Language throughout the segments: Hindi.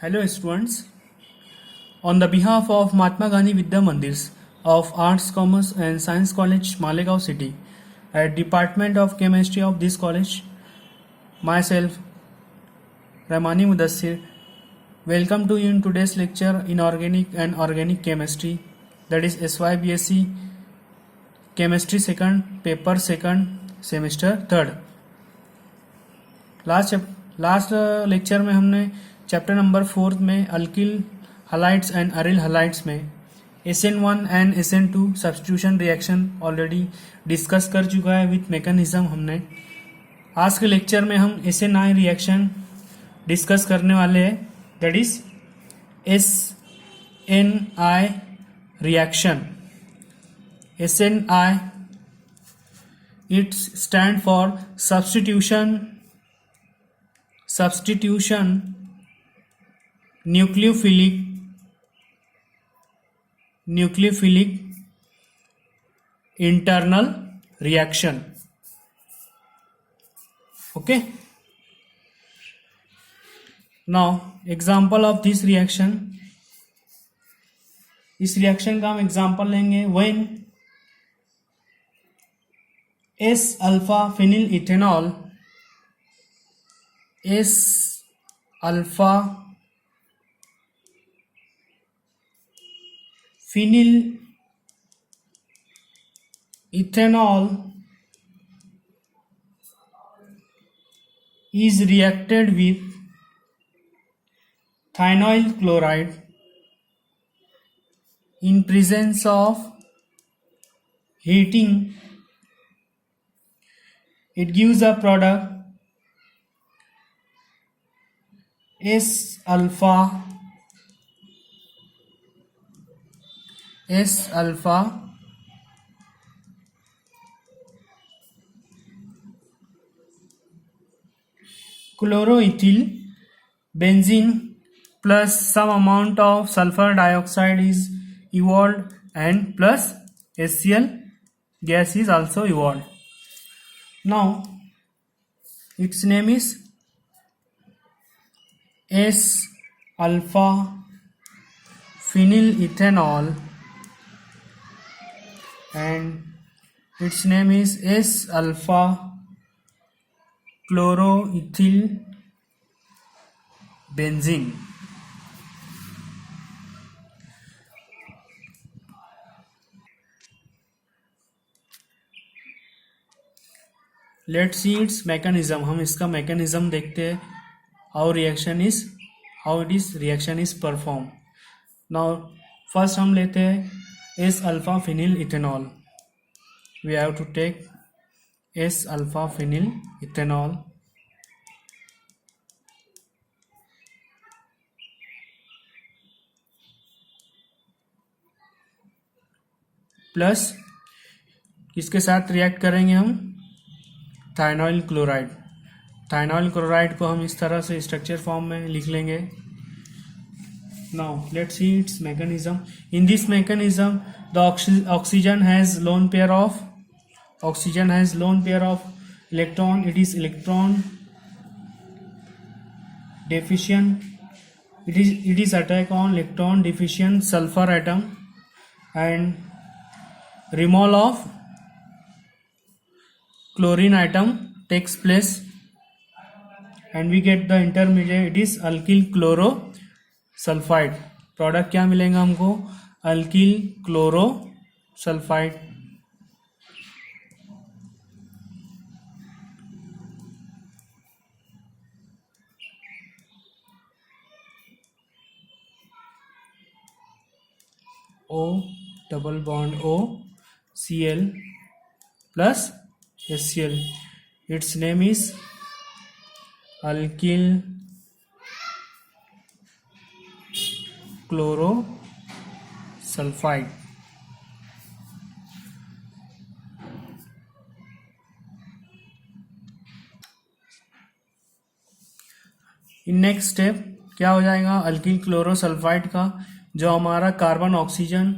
Hello students, on the behalf of Mahatma Gandhi Vidya Mandirs of Arts, Commerce and Science College, Malegaon City, at Department of Chemistry of this college, myself, Ramani Mudassir, welcome to you in today's lecture in Organic and Organic Chemistry, that is SYBSc Chemistry 2nd, Paper 2nd, Semester 3rd. Last lecture में हमने चैप्टर नंबर 4 में alkyl halides and aryl halides में SN1 एंड SN2 substitution reaction already discuss कर चुका है विथ मैकेनिज्म हमने. आज के लेक्चर में हम SNI रिएक्शन डिस्कस करने वाले हैं, that is SNI reaction. SNI it's stand for substitution nucleophilic internal reaction. Okay, now example of this reaction. इस रिएक्शन का हम एग्जाम्पल लेंगे when S alpha phenyl ethanol S alpha phenyl ethanol is reacted with thionyl chloride in presence of heating. It gives a product S alpha chloroethyl benzene plus some amount of sulfur dioxide is evolved and plus HCl gas is also evolved. Now its name is S alpha phenyl ethanol and its name is S alpha chloroethyl benzene. Let's see its mechanism. हम इसका mechanism देखते हैं. how it is reaction is performed. Now first हम लेते हैं S alpha phenyl ethanol. We have to take S alpha phenyl ethanol plus किसके साथ रिएक्ट करेंगे हम थाइनॉइल क्लोराइड. थाइनॉइल क्लोराइड को हम इस तरह से स्ट्रक्चर फॉर्म में लिख लेंगे. Now let's see it's mechanism. In this mechanism the oxygen has loan pair of electron. It is electron deficient. It is attack on electron deficient sulfur atom and removal of chlorine atom takes place and we get the intermediate. It is alkyl chlorosulfide. Product क्या मिलेगा हमको? Alkyl क्लोरोसल्फाइड. O double bond O Cl plus HCl. Its name is alkyl chlorosulfide. In next step क्या हो जाएगा? अल्किल क्लोरोसल्फाइड का जो हमारा कार्बन ऑक्सीजन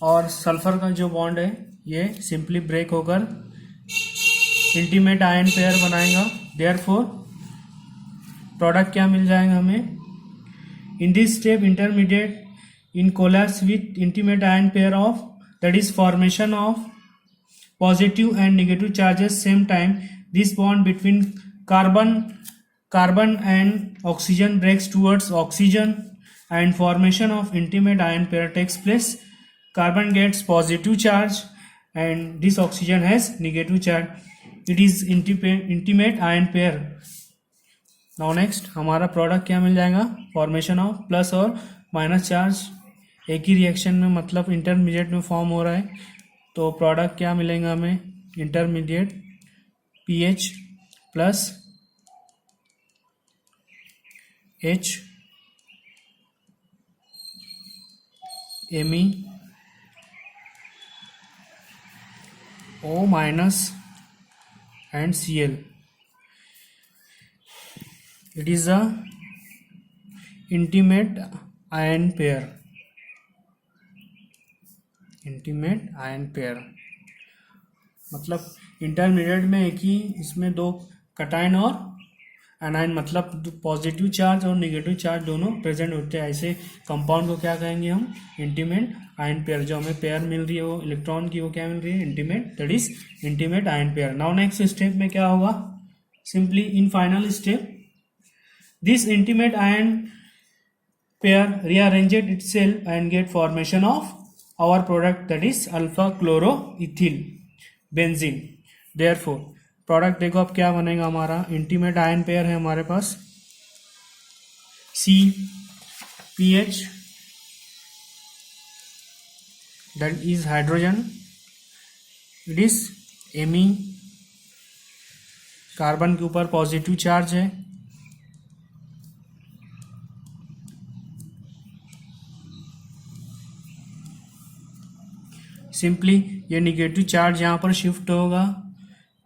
और सल्फर का जो बॉन्ड है ये सिंपली ब्रेक होकर इंटीमेट आयन पेयर बनाएगा. देयरफॉर प्रोडक्ट क्या मिल जाएगा हमें? In this step, intermediate in collapse with intimate ion pair of, that is formation of positive and negative charges same time. This bond between carbon and oxygen breaks towards oxygen and formation of intimate ion pair takes place. Carbon gets positive charge and this oxygen has negative charge. It is intimate ion pair. Now next हमारा प्रोडक्ट क्या मिल जाएगा, फॉर्मेशन ऑफ प्लस और माइनस चार्ज एक ही रिएक्शन में, मतलब इंटरमीडिएट में फॉर्म हो रहा है. तो प्रोडक्ट क्या मिलेगा हमें, intermediate PH plus H ME O minus and CL. It is a intimate ion pair. Intimate ion pair मतलब इंटरमीडिएट में एक ही इसमें दो कटायन और एनायन, मतलब पॉजिटिव चार्ज और नेगेटिव चार्ज दोनों प्रेजेंट होते हैं. ऐसे कंपाउंड को क्या कहेंगे हम, इंटीमेट आयन पेयर. जो हमें पेयर मिल रही है वो इलेक्ट्रॉन की, वो क्या मिल रही है, intimate, that is intimate ion pair. Now next step में क्या होगा, simply in final step this intimate ion pair rearranged itself and get formation of our product, that is alpha chloroethyl benzene. Therefore product देखो अब क्या बनेगा हमारा, इंटीमेट आयन पेयर है हमारे पास CPH, that is hydrogen, it is Me, carbon के ऊपर पॉजिटिव चार्ज है, सिंपली ये निगेटिव चार्ज यहाँ पर शिफ्ट होगा.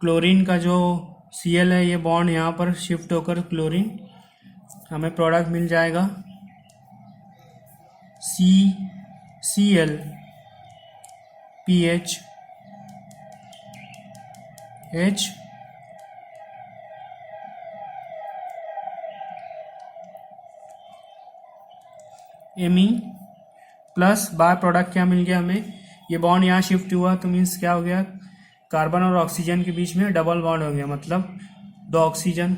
क्लोरीन का जो Cl है ये बॉन्ड यहाँ पर शिफ्ट होकर क्लोरीन, हमें प्रोडक्ट मिल जाएगा CCl PH H Me plus by product क्या मिल गया हमें, ये बॉन्ड यहाँ शिफ्ट हुआ तो मीन्स क्या हो गया, कार्बन और ऑक्सीजन के बीच में डबल बॉन्ड हो गया, मतलब दो ऑक्सीजन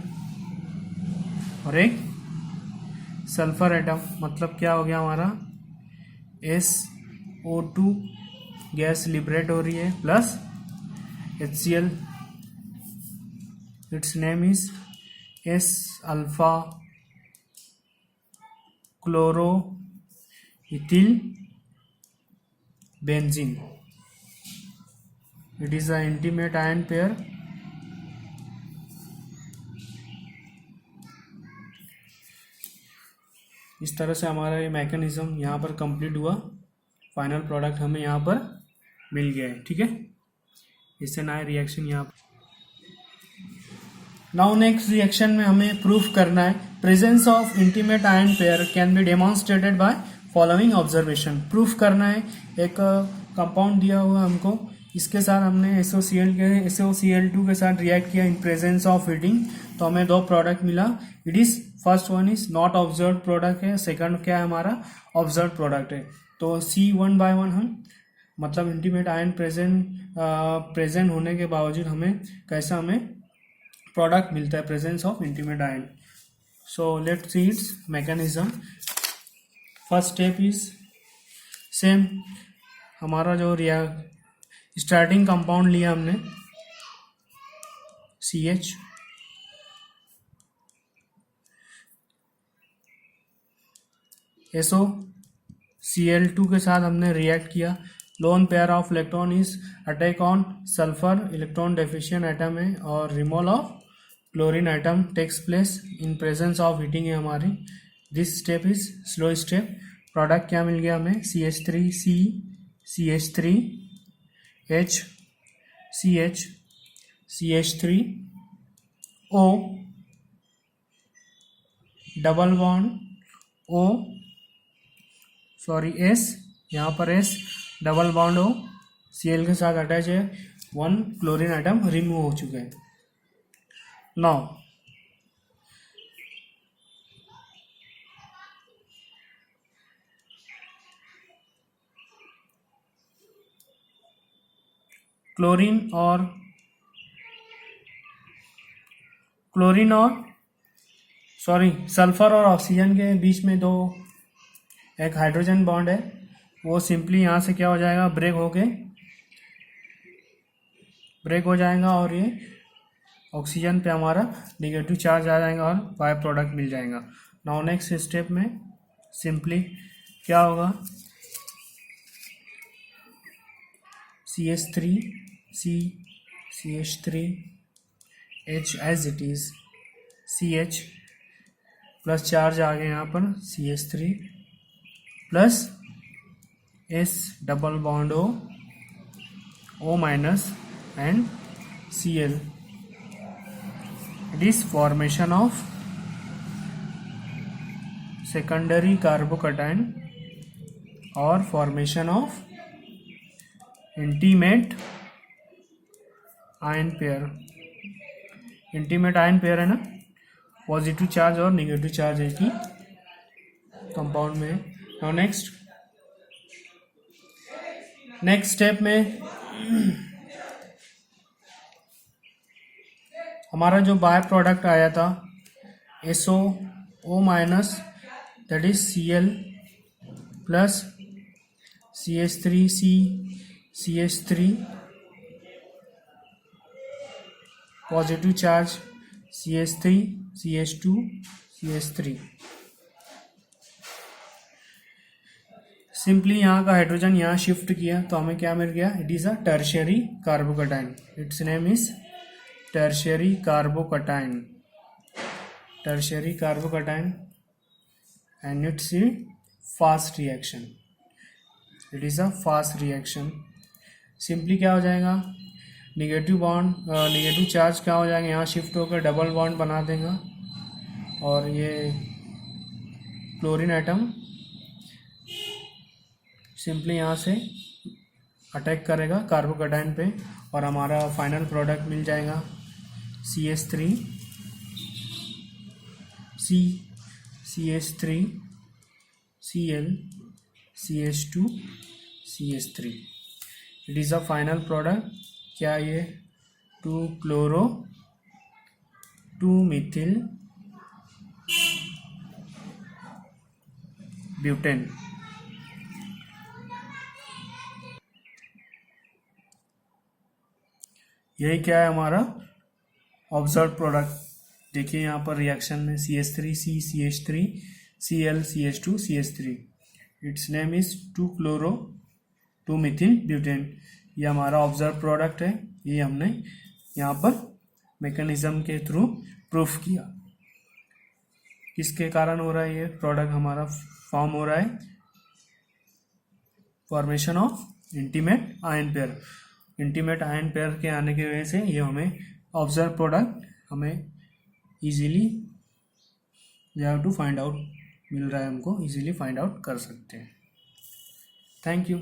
और एक सल्फर एटम, मतलब क्या हो गया हमारा SO2 गैस लिबरेट हो रही है plus HCl, its name is S alpha chloroethyl benzene. It is an intimate ion pair. इस तरह से हमारा ये मैकेनिज्म यहाँ पर कंप्लीट हुआ, फाइनल प्रोडक्ट हमें यहाँ पर मिल गया है. ठीक है, इससे नया रिएक्शन यहाँ पर. नाउ नेक्स्ट रिएक्शन में हमें प्रूफ करना है presence of intimate ion pair can be demonstrated by following observation. Proof करना है, एक कंपाउंड दिया हुआ हमको, इसके साथ हमने SOCl2 के साथ रिएक्ट किया इन प्रेजेंस ऑफ हीटिंग, तो हमें दो प्रोडक्ट मिला. It is first one is not observe product है, सेकंड क्या है हमारा ऑब्जर्व प्रोडक्ट है. तो C1 by 1 हम, मतलब इंटीमेट आयन प्रेजेंट होने के बावजूद हमें कैसा हमें प्रोडक्ट मिलता है, presence of intimate ion. So let's see it's mechanism. First step is same, हमारा जो स्टार्टिंग कंपाउंड लिया हमने CH, SOCl2 के साथ हमने रिएक्ट किया. Lone pair of electron is attack on sulphur, electron deficient atom है, और removal of chlorine atom takes place in presence of heating है हमारी. This step is slow step. Product क्या मिल गया हमें, CH3C CH3 H CH CH3 O double bond O, sorry S, यहाँ पर S double bond O Cl के साथ अटैच है, 1 क्लोरीन एटम रिमूव हो चुके हैं. नाउ क्लोरीन और सल्फर और ऑक्सीजन के बीच में एक हाइड्रोजन बॉन्ड है, वो सिंपली यहाँ से क्या हो जाएगा, ब्रेक हो जाएगा और ये ऑक्सीजन पे हमारा नेगेटिव चार्ज आ जाएगा और बाय प्रोडक्ट मिल जाएगा। नाउ नेक्स्ट स्टेप में सिंपली क्या होगा, CH3 CH3H as it is CH plus charge आ गया यहाँ पर CH3 plus S double bond O minus and Cl. It is formation of secondary carbocation or formation of intimate ion pair. Intimate ion pair है ना, पॉजिटिव चार्ज और नेगेटिव चार्ज एक ही कंपाउंड में। नाउ नेक्स्ट स्टेप में हमारा जो बाय प्रोडक्ट आया था SO minus that is Cl plus CH3 positive charge CH3 CH2 CH3। Simply यहाँ का हाइड्रोजन यहाँ शिफ्ट किया तो हमें क्या मिल गया, it is a tertiary carbocation. It's name is tertiary carbocation and it's a fast reaction. It is a fast reaction. Simply क्या हो जाएगा, नेगेटिव चार्ज क्या हो जाएगा, यहाँ शिफ्ट होकर डबल बॉन्ड बना देगा और ये क्लोरीन एटम सिंपली यहाँ से अटैक करेगा कार्बोकेटाइन पे और हमारा फाइनल प्रोडक्ट मिल जाएगा CH3 Cl CH2 CH3। It is a final product. क्या ये 2-क्लोरो 2-मिथिल ब्यूटेन। यही क्या है हमारा ऑब्जर्व प्रोडक्ट। देखिए यहाँ पर रिएक्शन में CH3 CH3 Cl CH2 CH3। Its name is 2-क्लोरो 2-मिथिल ब्यूटेन। ये हमारा ऑब्जर्व प्रोडक्ट है। ये हमने यहाँ पर मैकेनिज्म के थ्रू प्रूफ किया। किसके कारण हो रहा है ये प्रोडक्ट हमारा फॉर्म हो रहा है, formation of intimate ion pair. Intimate ion pair के आने की वजह से ये हमें ऑब्जर्व प्रोडक्ट हमें इजीली टू फाइंड आउट मिल रहा है, हमको इजीली फाइंड आउट कर सकते हैं। Thank you.